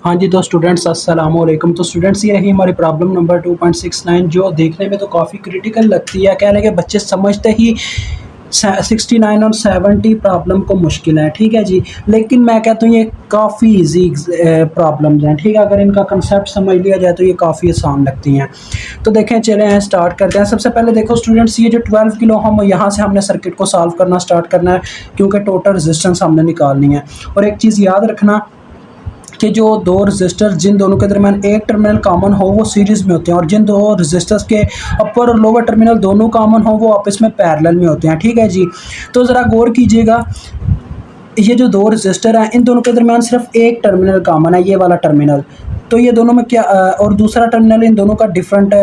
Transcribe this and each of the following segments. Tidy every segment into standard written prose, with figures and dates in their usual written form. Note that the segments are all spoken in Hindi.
हाँ जी, तो स्टूडेंट्स अस्सलाम वालेकुम। तो स्टूडेंट्स ये रही हमारी प्रॉब्लम नंबर 2.69 जो देखने में तो काफ़ी क्रिटिकल लगती है। कह लें कि बच्चे समझते ही 69 और 70 प्रॉब्लम को मुश्किल है, ठीक है जी। लेकिन मैं कहता हूँ ये काफ़ी ईज़ी प्रॉब्लम्स हैं, ठीक है। अगर इनका कंसेप्ट समझ लिया जाए तो ये काफ़ी आसान लगती हैं। तो देखें, चलें हैं स्टार्ट करते हैं। सबसे पहले देखो स्टूडेंट्स, ये जो 12 किलो हम यहाँ से हमने सर्किट को सॉल्व करना स्टार्ट करना है, क्योंकि टोटल रेजिस्टेंस हमने निकालनी है। और एक चीज़ याद रखना कि जो दो रजिस्टर जिन दोनों के दरमियान एक टर्मिनल कॉमन हो वो सीरीज़ में होते हैं, और जिन दो रजिस्टर्स के अपर और लोअर टर्मिनल दोनों कॉमन हो वो आपस में पैरेलल में होते हैं, ठीक है जी। तो ज़रा गौर कीजिएगा, ये जो दो रजिस्टर हैं इन दोनों के दरमियान सिर्फ एक टर्मिनल कॉमन है, ये वाला टर्मिनल। तो ये दोनों में क्या और दूसरा टर्मिनल इन दोनों का डिफरेंट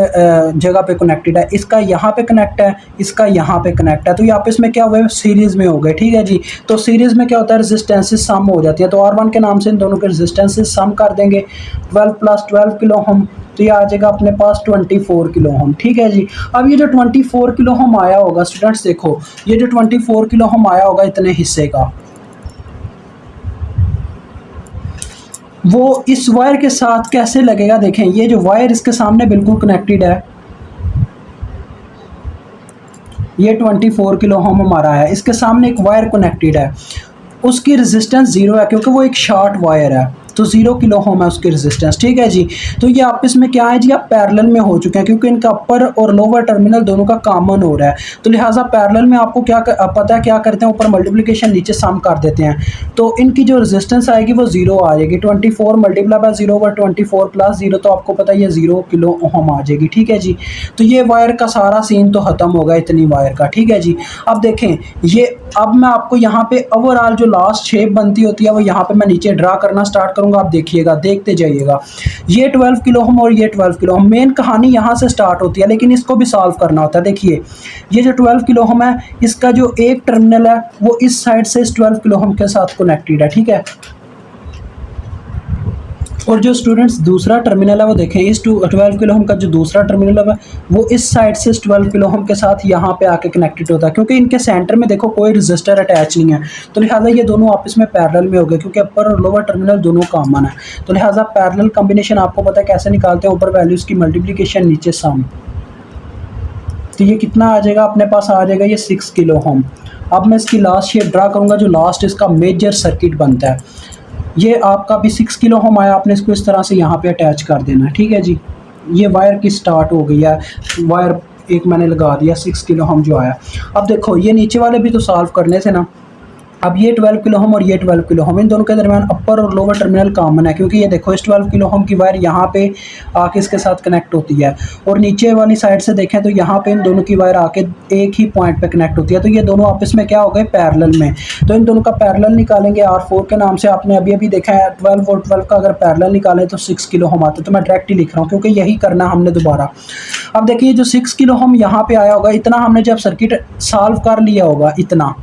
जगह पे कनेक्टेड है। इसका यहाँ पे कनेक्ट है, इसका यहाँ पे कनेक्ट है, तो ये आपस में क्या हुए, सीरीज़ में हो गए, ठीक है जी। तो सीरीज़ में क्या होता है, रेजिस्टेंसेस सम हो जाती है। तो R1 के नाम से इन दोनों के रेजिस्टेंसेस सम कर देंगे, 12 + 12 किलो हम, तो ये आ जाएगा अपने पास 24 किलो हम, ठीक है जी। अब ये जो 24 किलो हम आया होगा स्टूडेंट्स, देखो ये जो 24 किलो हम आया होगा इतने हिस्से का, वो इस वायर के साथ कैसे लगेगा। देखें, ये जो वायर इसके सामने बिल्कुल कनेक्टेड है, ये 24 किलो होम हमारा है, इसके सामने एक वायर कनेक्टेड है, उसकी रेजिस्टेंस ज़ीरो है क्योंकि वो एक शॉर्ट वायर है, तो 0 किलो होम है उसकी रेजिस्टेंस, ठीक है जी। तो ये आपस में क्या है जी, आप पैरेलल में हो चुके हैं क्योंकि इनका अपर और लोअर टर्मिनल दोनों का कॉमन हो रहा है। तो लिहाजा पैरेलल में आपको क्या पता है क्या करते हैं, ऊपर मल्टीप्लिकेशन नीचे सम कर देते हैं, तो इनकी जो रेजिस्टेंस आएगी वो 0 आ जाएगी। 24 × 0 / 24 + 0, तो आपको पता है ये 0 किलो ओम आ जाएगी, ठीक है जी। तो ये वायर का सारा सीन तो ख़त्म होगा इतनी वायर का, ठीक है जी। अब देखें ये, अब मैं आपको यहाँ पे ओवरऑल जो लास्ट शेप बनती होती है वो यहाँ पे मैं नीचे ड्रा करना स्टार्ट करूँगा, आप देखिएगा, देखते जाइएगा। ये 12 किलो हम और ये 12 किलो हम, मेन कहानी यहाँ से स्टार्ट होती है, लेकिन इसको भी सॉल्व करना होता है। देखिए ये जो 12 किलो हम है, इसका जो एक टर्मिनल है वो इस साइड से इस 12 किलो हम के साथ कनेक्टेड है, ठीक है। और जो स्टूडेंट्स दूसरा टर्मिनल है वो देखें, इस 12 किलो ओम का जो दूसरा टर्मिनल है वो इस साइड से इस 12 किलो ओम के साथ यहाँ पे आके कनेक्टेड होता है, क्योंकि इनके सेंटर में देखो कोई रजिस्टर अटैच नहीं है, तो लिहाजा ये दोनों आपस में पैरेलल में हो गए क्योंकि अपर और लोअर टर्मिनल दोनों कॉमन है। तो लिहाजा पैरेलल कॉम्बिनेशन आपको पता है कैसे निकालते हैं, ऊपर वैल्यूज़ की मल्टीप्लीकेशन नीचे सम। तो ये कितना आ जाएगा, अपने पास आ जाएगा ये 6 किलो ओम। अब मैं इसकी लास्ट शेप ड्रा करूँगा, जो लास्ट इसका मेजर सर्किट बनता है। ये आपका भी 6 किलो ओम आया, आपने इसको इस तरह से यहाँ पे अटैच कर देना है, ठीक है जी। ये वायर की स्टार्ट हो गई है, वायर एक मैंने लगा दिया 6 किलो ओम जो आया। अब देखो ये नीचे वाले भी तो सॉल्व करने से ना, अब ये 12 किलो ओम और ये 12 किलो ओम, इन दोनों के दरमियान अपर और लोअर टर्मिनल कॉमन है, क्योंकि ये देखो इस 12 किलो ओम की वायर यहाँ पे आके इसके साथ कनेक्ट होती है, और नीचे वाली साइड से देखें तो यहाँ पे इन दोनों की वायर आके एक ही पॉइंट पे कनेक्ट होती है। तो ये दोनों आपस में क्या हो गए, पैरेलल में। तो इन दोनों का पैरेलल निकालेंगे R4 के नाम से, आपने अभी अभी देखा है 12 और 12 का अगर पैरेलल निकालें तो 6 किलो ओम आता है। तो मैं डायरेक्ट ही लिख रहा हूँ क्योंकि यही करना हमने दोबारा। अब देखिए जो 6 किलो ओम यहाँ पे आया होगा, इतना हमने जब सर्किट सॉल्व कर लिया होगा इतना,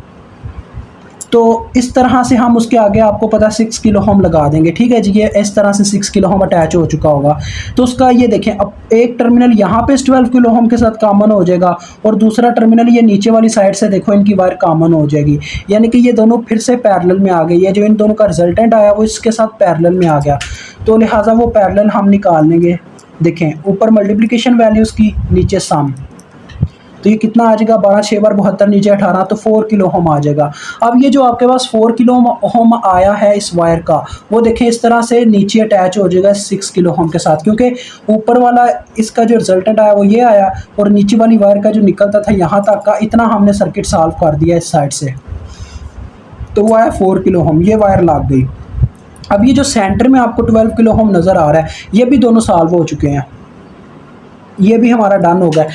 तो इस तरह से हम उसके आगे आपको पता है 6 किलो ओम लगा देंगे, ठीक है जी। ये इस तरह से 6 किलो ओम अटैच हो चुका होगा, तो उसका ये देखें, अब एक टर्मिनल यहाँ पे इस 12 किलो ओम के साथ कॉमन हो जाएगा, और दूसरा टर्मिनल ये नीचे वाली साइड से देखो इनकी वायर कॉमन हो जाएगी, यानी कि ये दोनों फिर से पैरेलल में आ गई है। जो इन दोनों का रिजल्टेंट आया वो इसके साथ पैरेलल में आ गया, तो लिहाजा वो पैरेलल हम निकाल लेंगे। देखें ऊपर मल्टीप्लिकेशन वैल्यूज़ की, नीचे सम, तो ये कितना आ जाएगा, 12 6 बार 72, नीचे 18, तो 4 किलो ओम आ जाएगा। अब ये जो आपके पास 4 किलो ओम आया है इस वायर का, वो देखें इस तरह से नीचे अटैच हो जाएगा 6 किलो ओम के साथ, क्योंकि ऊपर वाला इसका जो रिजल्टेंट आया वो ये आया, और नीचे वाली वायर का जो निकलता था यहाँ तक का, इतना हमने सर्किट सॉल्व कर दिया इस साइड से, तो वो आया 4 किलो ओम, ये वायर लग गई। अब ये जो सेंटर में आपको 12 किलो ओम नज़र आ रहा है, ये भी दोनों सॉल्व हो चुके हैं, ये भी हमारा डन हो गया।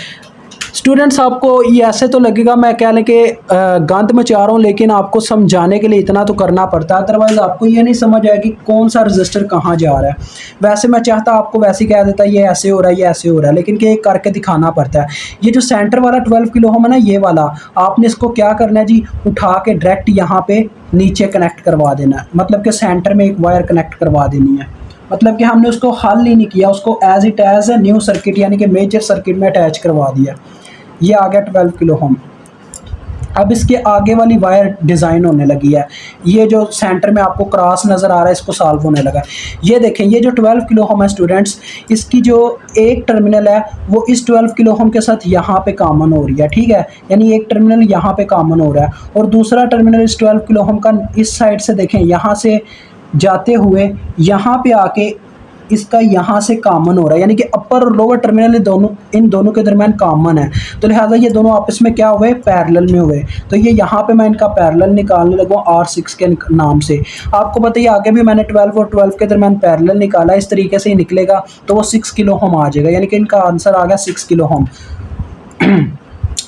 स्टूडेंट्स आपको ये ऐसे तो लगेगा मैं कह लें कि गंद मचा रहा हूँ, लेकिन आपको समझाने के लिए इतना तो करना पड़ता है, अदरवाइज़ आपको ये नहीं समझ आएगी कौन सा रजिस्टर कहाँ जा रहा है। वैसे मैं चाहता आपको वैसे कह देता ये ऐसे हो रहा है, ये ऐसे हो रहा है, लेकिन कि करके दिखाना पड़ता है। ये जो सेंटर वाला 12 किलो ओम है ना, ये वाला आपने इसको क्या करना है जी, उठा के डायरेक्ट यहाँ पे नीचे कनेक्ट करवा देना है, मतलब कि सेंटर में एक वायर कनेक्ट करवा देनी है। मतलब कि हमने उसको हल ही नहीं किया, उसको as it as new circuit यानी कि मेजर सर्किट में अटैच करवा दिया। ये आ गया 12 किलो ओम। अब इसके आगे वाली वायर डिज़ाइन होने लगी है। ये जो सेंटर में आपको क्रॉस नज़र आ रहा है, इसको सॉल्व होने लगा है। ये देखें, ये जो 12 किलो ओम है स्टूडेंट्स, इसकी जो एक टर्मिनल है वो इस 12 किलो ओम के साथ यहाँ पे कॉमन हो रही है, ठीक है। यानी एक टर्मिनल यहाँ पे कॉमन हो रहा है और दूसरा टर्मिनल इस 12 किलो ओम का इस साइड से देखें, यहाँ से जाते हुए यहाँ पे आके इसका यहाँ से कॉमन हो रहा है, यानी कि अपर और लोअर टर्मिनल इन दोनों के दरमियान कॉमन है। तो लिहाजा ये दोनों आपस में क्या हुए, पैरेलल में हुए। तो ये यहाँ पे मैं इनका पैरेलल निकालने लगा R6 के नाम से। आपको पता है आगे भी मैंने 12 और 12 के दरमियान पैरेलल निकाला, इस तरीके से ही निकलेगा तो वो 6 किलो ओम आ जाएगा, यानी कि इनका आंसर आ गया 6 किलो ओम।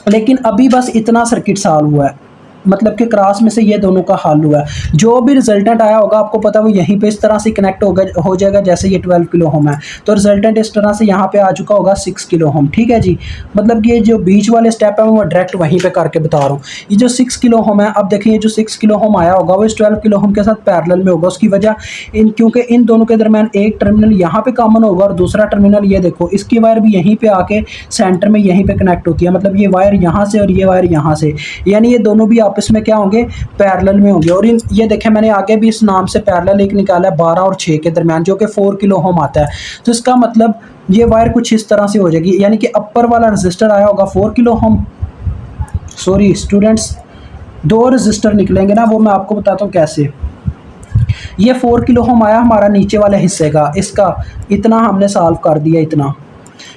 लेकिन अभी बस इतना सर्किट सॉल्व हुआ है, मतलब कि क्रॉस में से ये दोनों का हल हुआ है। जो भी रिजल्टेंट आया होगा आपको पता है वो यहीं पे इस तरह से कनेक्ट हो जाएगा जैसे ये 12 किलो ओम है, तो रिजल्टेंट इस तरह से यहाँ पे आ चुका होगा 6 किलो ओम, ठीक है जी। मतलब कि ये जो बीच वाले स्टेप है वो डायरेक्ट वहीं पे करके बता रहा हूँ। ये जो 6 किलो ओम है, अब देखिए जो 6 किलो ओम आया होगा वो इस 12 किलो ओम के साथ पैरेलल में होगा। उसकी वजह क्योंकि इन दोनों के दरमियान एक टर्मिनल यहाँ पे कॉमन होगा और दूसरा टर्मिनल ये देखो, इसकी वायर भी यहीं पे आके सेंटर में यहीं पे कनेक्ट होती है। मतलब ये वायर यहाँ से और ये वायर यहाँ से, यानी ये दोनों भी आपस में क्या होंगे, पैरेलल में होंगे। और ये देखें मैंने आगे भी इस नाम से पैरेलल एक निकाला है 12 और 6 के दरमियान, जो कि 4 किलो ओम आता है। तो इसका मतलब ये वायर कुछ इस तरह से हो जाएगी, यानी कि अपर वाला रजिस्टर आया होगा 4 किलो ओम। सॉरी स्टूडेंट्स, दो रजिस्टर निकलेंगे ना, वो मैं आपको बताता हूँ कैसे। ये 4 किलो ओम आया हमारा नीचे वाले हिस्से का, इसका इतना हमने सॉल्व कर दिया इतना।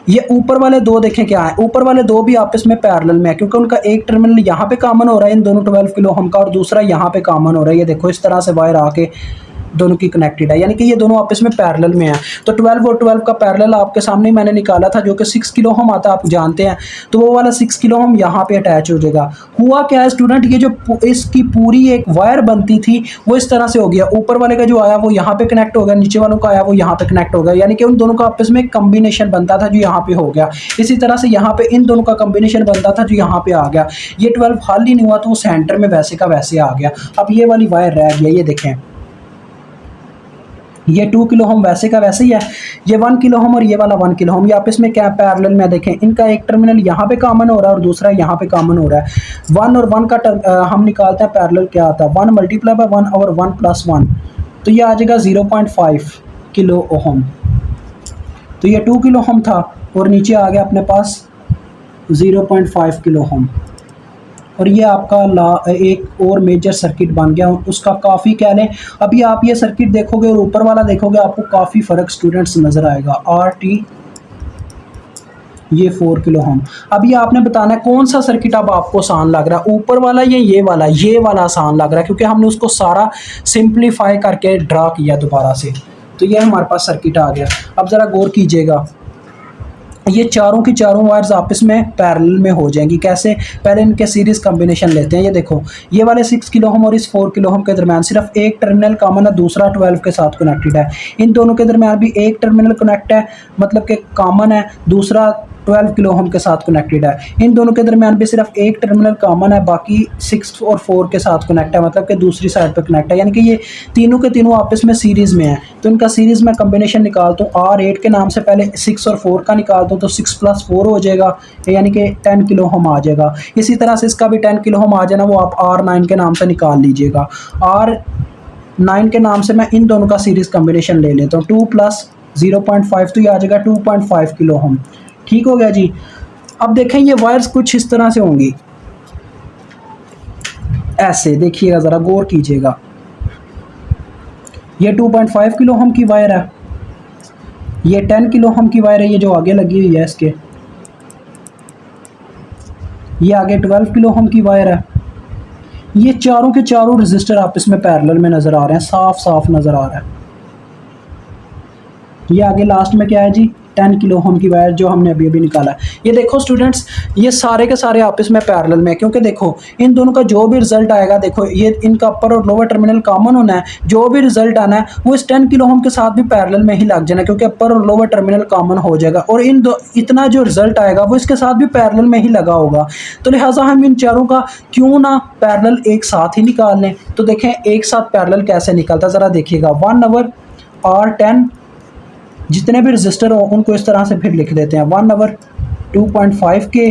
ये ऊपर वाले दो देखें क्या है, ऊपर वाले दो भी आपस में पैरेलल में है क्योंकि उनका एक टर्मिनल यहाँ पे कॉमन हो रहा है इन दोनों 12 किलो ओम का और दूसरा यहाँ पे कॉमन हो रहा है। ये देखो इस तरह से वायर आके दोनों की कनेक्टेड है, यानी कि ये दोनों आपस में पैरेलल में है। तो 12 और 12 का पैरेलल आपके सामने मैंने निकाला था जो कि 6 किलो ओम आता है, आप जानते हैं। तो वो वाला 6 किलो ओम यहाँ पे अटैच हो जाएगा। हुआ क्या है स्टूडेंट, ये जो इसकी पूरी एक वायर बनती थी वो इस तरह से हो गया, ऊपर वाले का जो आया वो यहाँ पे कनेक्ट हो गया, नीचे वालों का आया वो यहाँ पे कनेक्ट हो गया, यानी कि उन दोनों का आपस में कम्बिनेशन बनता था जो यहाँ पे हो गया। इसी तरह से यहाँ पे इन दोनों का कम्बिनेशन बनता था जो यहाँ पे आ गया। ये 12 हल ही नहीं हुआ तो वो सेंटर में वैसे का वैसे आ गया। अब ये वाली वायर रह गया, ये देखें ये 2 किलो ओम वैसे का वैसे ही है। ये 1 किलो ओम और ये वाला 1 किलो ओम, ये आपस में क्या पैरेलल में देखें, इनका एक टर्मिनल यहाँ पे कॉमन हो रहा है और दूसरा यहाँ पे कॉमन हो रहा है। 1 और 1 का हम निकालते हैं पैरेलल क्या आता है, 1 मल्टीप्लाई बाय 1 और 1 प्लस 1, तो ये आ जाएगा 0.5 किलो ओम। तो ये 2 किलो ओम था और नीचे आ गया अपने पास 0.5 किलो ओम। और ये आपका एक और मेजर सर्किट बन गया, उसका काफ़ी कह लें। अभी आप ये सर्किट देखोगे और ऊपर वाला देखोगे आपको काफ़ी फ़र्क स्टूडेंट्स नज़र आएगा। RT ये 4 किलो ओम। अभी आपने बताना है कौन सा सर्किट अब आपको आसान लग रहा है, ऊपर वाला या ये वाला। ये वाला आसान लग रहा है क्योंकि हमने उसको सारा सिंप्लीफाई करके ड्रा किया दोबारा से। तो ये हमारे पास सर्किट आ गया। अब ज़रा गौर कीजिएगा, ये चारों की चारों वायर्स आपस में पैरेलल में हो जाएंगी। कैसे, पहले इनके सीरीज कॉम्बिनेशन लेते हैं। ये देखो ये वाले 6 किलो ओम और इस 4 किलो ओम के दरमियान सिर्फ एक टर्मिनल कॉमन है, दूसरा 12 के साथ कनेक्टेड है। इन दोनों के दरमियान भी एक टर्मिनल कनेक्ट है, मतलब कि कॉमन है, दूसरा 12 किलो ओम के साथ कनेक्टेड है। इन दोनों के दरमियान भी सिर्फ एक टर्मिनल कॉमन है, बाकी 6 और 4 के साथ कनेक्ट है, मतलब कि दूसरी साइड पर कनेक्ट है। यानी कि ये तीनों के तीनों आपस में सीरीज़ में है। तो इनका सीरीज़ में कॉम्बिनेशन निकालता हूँ। R8 के नाम से पहले 6 और 4 का निकालता हूँ तो 6 + 4 हो जाएगा, यानी कि 10 किलो ओम आ जाएगा। इसी तरह से इसका भी 10 किलो ओम आ जाना, वो आप R9 के नाम से निकाल लीजिएगा। R9 के नाम से मैं इन दोनों का सीरीज़ कॉम्बिनेशन ले लेता हूँ, 2 + 0.5 तो ये आ जाएगा 2.5 किलो ओम। ठीक हो गया जी। अब देखें ये वायर्स कुछ इस तरह से होंगी, ऐसे देखिएगा, ज़रा गौर कीजिएगा। ये 2.5 किलो ओम की वायर है, ये 10 किलो ओम की वायर है, ये जो आगे लगी हुई है इसके, ये आगे 12 किलो ओम की वायर है। ये चारों के चारों रजिस्टर आपस में पैरेलल में नज़र आ रहे हैं, साफ साफ नज़र आ रहा है। ये आगे लास्ट में क्या है जी, 10 किलो ओम की वायर जो हमने अभी निकाला है। ये देखो स्टूडेंट्स, ये सारे के सारे आपस में पैरेलल में है, क्योंकि देखो इन दोनों का जो भी रिजल्ट आएगा, देखो ये इनका अपर और लोअर टर्मिनल कॉमन होना है, जो भी रिजल्ट आना है वो इस 10 किलो ओम के साथ भी पैरेलल में ही लग जाना, क्योंकि अपर और लोअर टर्मिनल कॉमन हो जाएगा और इतना जो रिजल्ट आएगा वो इसके साथ भी पैरेलल में ही लगा होगा। तो लिहाजा हम इन चारों का क्यों ना पैरेलल एक साथ ही निकाल लें। तो देखें एक साथ पैरेलल कैसे निकलता है, ज़रा देखिएगा। 1 ओवर R10 जितने भी रजिस्टर हो उनको इस तरह से फिर लिख देते हैं, 1 ओवर 2.5 के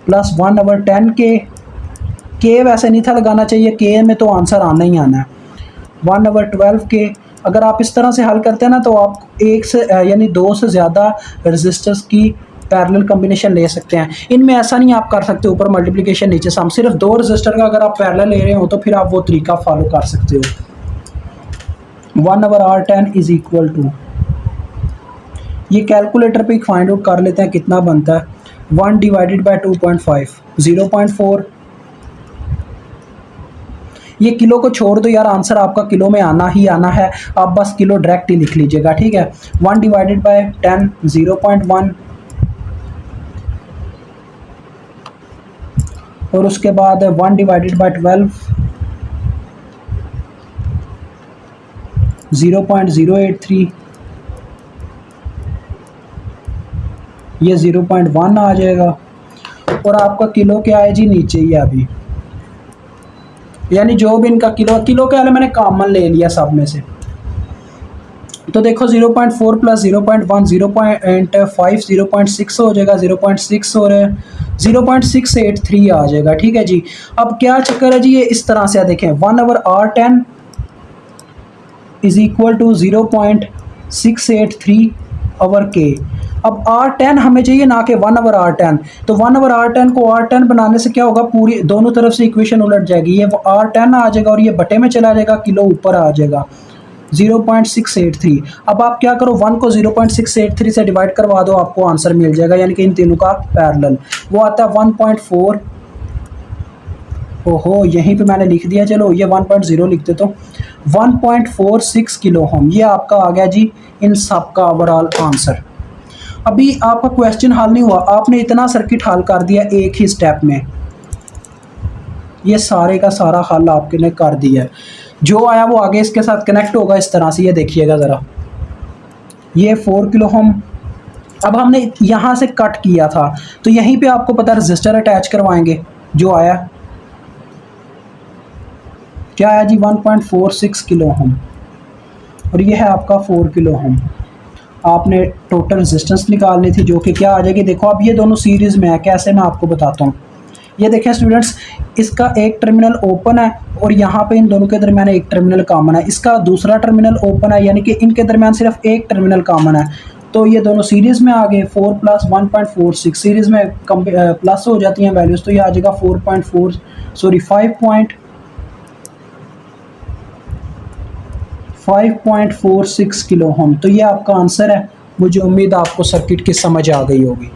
प्लस 1 ओवर 10 के के वैसे नहीं था लगाना चाहिए, के में तो आंसर आना ही आना है। 1/12 के अगर आप इस तरह से हल करते हैं ना, तो आप एक से यानी दो से ज़्यादा रजिस्टर्स की पैरेलल कॉम्बिनेशन ले सकते हैं। इनमें ऐसा नहीं आप कर सकते ऊपर मल्टीप्लिकेशन नीचे सम, सिर्फ दो रजिस्टर का अगर आप पैरेलल ले रहे हो तो फिर आप वो तरीका फॉलो कर सकते हो। 1/R10 इज इक्वल टू, ये कैलकुलेटर पे फाइंड आउट कर लेते हैं कितना बनता है। 1 डिवाइडेड बाई 2.5 0.4। ये किलो को छोड़ दो यार, आंसर आपका किलो में आना ही आना है, आप बस किलो डायरेक्ट ही लिख लीजिएगा, ठीक है। 1 डिवाइडेड बाई 10 0.1, और उसके बाद 1 डिवाइडेड बाई 12 0.083, ये 0.1 आ जाएगा। और आपका किलो क्या है जी, नीचे ही है अभी, यानी जो भी इनका किलो के वाले मैंने कॉमन ले लिया सब में से। तो देखो 0.4 प्लस 0.1 0.5 0.6 हो जाएगा, 0.6 और 0.683 आ जाएगा, ठीक है जी। अब क्या चक्कर है जी, ये इस तरह से देखें 1/R10 is equal to 0.683 over के। अब R10 हमें चाहिए ना कि 1/R10, तो 1/R10 को R10 बनाने से क्या होगा, पूरी दोनों तरफ से इक्वेशन उलट जाएगी, ये R10 आ जाएगा और ये बटे में चला जाएगा, किलो ऊपर आ जाएगा 0.683। अब आप क्या करो, 1 को 0.683 से डिवाइड करवा दो, आपको आंसर मिल जाएगा, यानी कि इन तीनों का पैरेलल वो आता है 1.4। ओहो यहीं पे मैंने लिख दिया, चलो ये 1.0 लिख दे, तो 1.46 किलो ओम, ये आपका आ गया जी इन सब का ओवरऑल आंसर। अभी आपका क्वेश्चन हल नहीं हुआ, आपने इतना सर्किट हल कर दिया एक ही स्टेप में, ये सारे का सारा हल आपके ने कर दिया है। जो आया वो आगे इसके साथ कनेक्ट होगा इस तरह से, ये देखिएगा ज़रा, ये 4 किलो ओम। अब हमने यहाँ से कट किया था, तो यहीं पे आपको पता रजिस्टर अटैच करवाएंगे, जो आया क्या आया जी 1.46 किलो ओम, और ये है आपका 4 किलो ओम। आपने टोटल रेजिस्टेंस निकालनी थी, जो कि क्या आ जाएगी, देखो अब ये दोनों सीरीज़ में है, कैसे मैं आपको बताता हूँ। ये देखें स्टूडेंट्स, इसका एक टर्मिनल ओपन है और यहाँ पे इन दोनों के दरमियान एक टर्मिनल कॉमन है, इसका दूसरा टर्मिनल ओपन है, यानी कि इनके दरमियान सिर्फ एक टर्मिनल कॉमन है। तो ये दोनों सीरीज़ में आ गए, 4 प्लस 1.46 सीरीज़ में प्लस हो जाती हैं वैल्यूज़, तो ये आ जाएगा 5.46 किलो ओम। तो ये आपका आंसर है। मुझे उम्मीद आपको सर्किट की समझ आ गई होगी।